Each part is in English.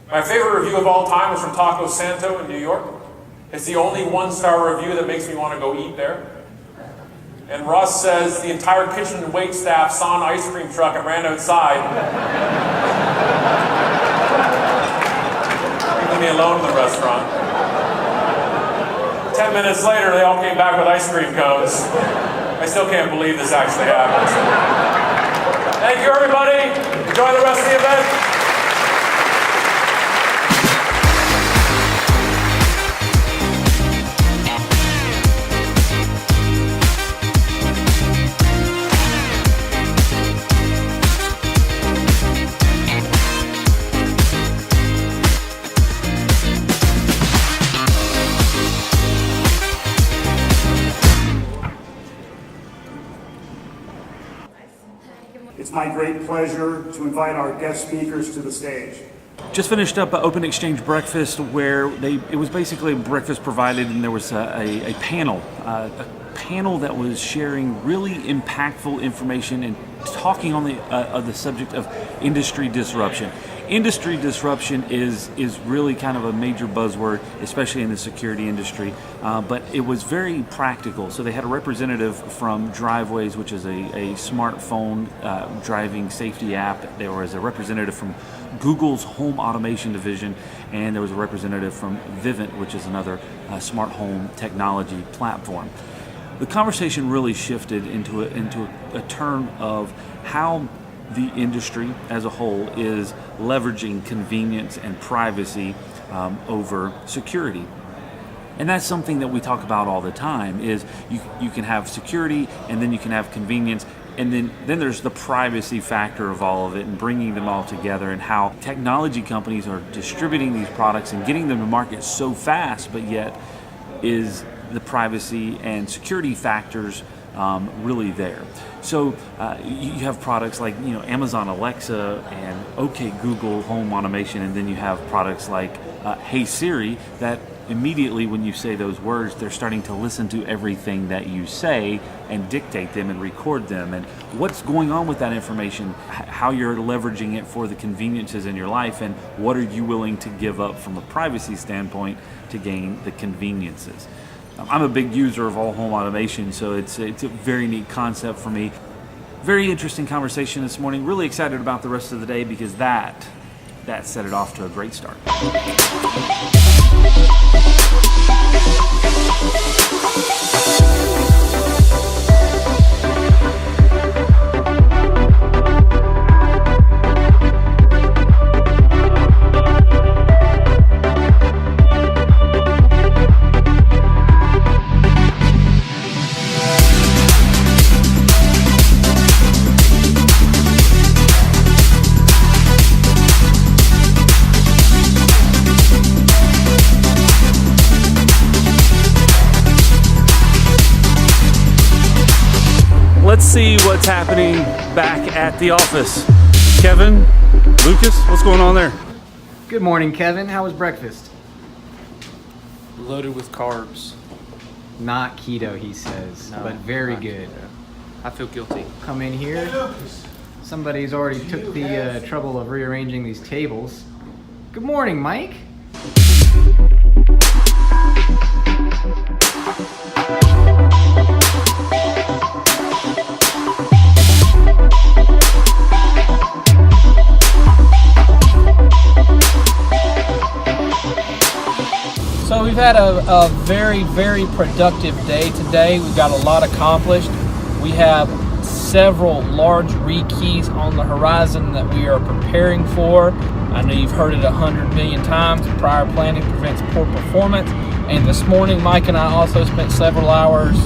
My favorite review of all time was from Taco Santo in New York. It's the only one-star review that makes me want to go eat there. And Russ says the entire kitchen and wait staff saw an ice cream truck and ran outside. Leaving me alone in the restaurant. 10 minutes later, they all came back with ice cream cones. I still can't believe this actually happened. Thank you, everybody. Enjoy the rest of the event. It's my great pleasure to invite our guest speakers to the stage. Just finished up an open exchange breakfast where it was basically breakfast provided, and there was a panel that was sharing really impactful information and talking on the subject of industry disruption. Industry disruption is really kind of a major buzzword, especially in the security industry, but it was very practical. So they had a representative from Driveways, which is a smartphone driving safety app. There was a representative from Google's home automation division, and there was a representative from Vivint, which is another smart home technology platform. The conversation really shifted into a turn of how the industry as a whole is leveraging convenience and privacy over security. And that's something that we talk about all the time, is you can have security and then you can have convenience, and then there's the privacy factor of all of it and bringing them all together, and how technology companies are distributing these products and getting them to market so fast, but yet is the privacy and security factors really there. So you have products like Amazon Alexa and OK Google Home Automation, and then you have products like Hey Siri that immediately when you say those words, they're starting to listen to everything that you say and dictate them and record them, and what's going on with that information, how you're leveraging it for the conveniences in your life, and what are you willing to give up from a privacy standpoint to gain the conveniences. I'm a big user of all home automation, so it's a very neat concept for me. Very interesting conversation this morning. Really excited about the rest of the day because that set it off to a great start. Let's see what's happening back at the office. Kevin, Lucas, what's going on there? Good morning, Kevin. How was breakfast? Loaded with carbs. Not keto, he says, No, but very not good. keto. I feel guilty. Come in here. Somebody's already took the trouble of rearranging these tables. Good morning, Mike. So we've had a very, very productive day today. We've got a lot accomplished. We have several large rekeys on the horizon that we are preparing for. I know you've heard it 100 million times. Prior planning prevents poor performance. And this morning, Mike and I also spent several hours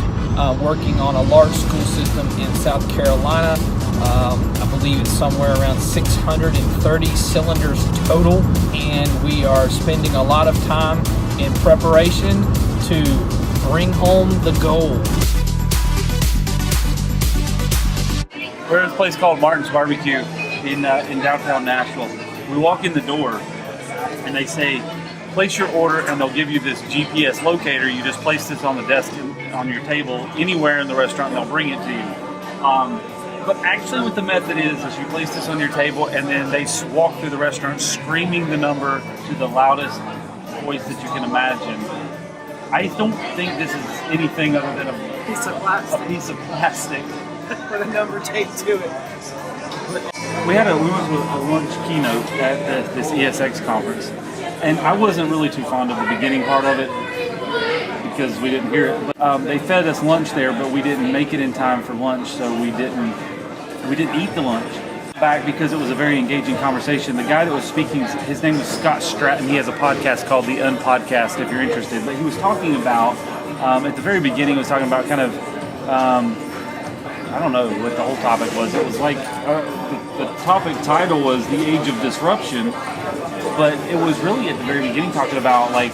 working on a large school system in South Carolina. I believe it's somewhere around 630 cylinders total. And we are spending a lot of time in preparation to bring home the gold. We're at a place called Martin's Barbecue in downtown Nashville. We walk in the door and they say, place your order, and they'll give you this GPS locator. You just place this on the desk on your table anywhere in the restaurant and they'll bring it to you. But actually what the method is you place this on your table and then they walk through the restaurant screaming the number to the loudest voice that you can imagine. I don't think this is anything other than a Piece of plastic. A piece of plastic. With a number taped to it. We went to a lunch keynote at this ESX conference, and I wasn't really too fond of the beginning part of it because we didn't hear it. But, they fed us lunch there, but we didn't make it in time for lunch, so we didn't eat the lunch. Back because it was a very engaging conversation. The guy that was speaking, his name was Scott Stratton. He has a podcast called The Unpodcast if you're interested. But he was talking about, at the very beginning, he was talking about kind of, I don't know what the whole topic was. It was like, the topic title was The Age of Disruption. But it was really at the very beginning talking about like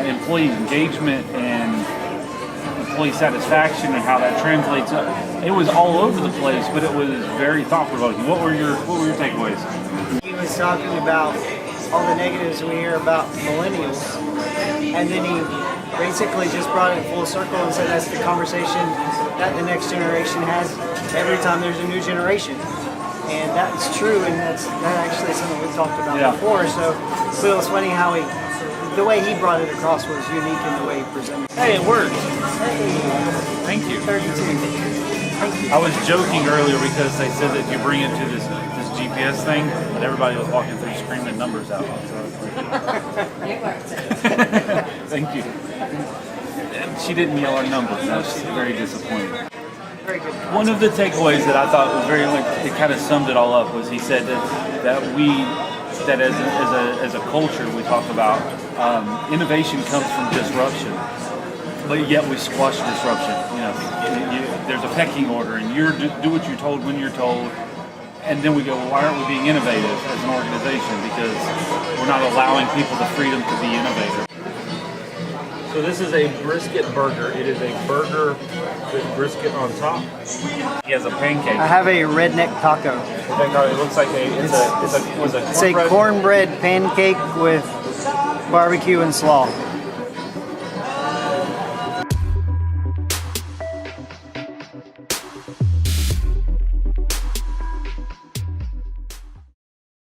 employee engagement and employee satisfaction and how that translates. It was all over the place, but it was very thought-provoking. What were your takeaways? He was talking about all the negatives we hear about millennials, and then he basically just brought it full circle and said that's the conversation that the next generation has every time there's a new generation. And that's true, and that's actually something we talked about before. So it was funny how the way he brought it across was unique in the way he presented. Hey, it worked. Thank you. 32. Thank you. I was joking earlier because they said that you bring it to this GPS thing, and everybody was walking through screaming numbers out. It worked. Thank you. And she didn't yell our numbers. That's very disappointing. Very good. One of the takeaways that I thought was very, like, it kind of summed it all up was he said that as a culture we talk about innovation comes from disruption, but yet we squash disruption. You know, there's a pecking order, and you do what you're told when you're told, and then we go, well, why aren't we being innovative as an organization? Because we're not allowing people the freedom to be innovative. So this is a brisket burger. It is a burger with brisket on top. He has a pancake. I have a redneck taco. It looks like it's a It's a cornbread pancake with barbecue and slaw.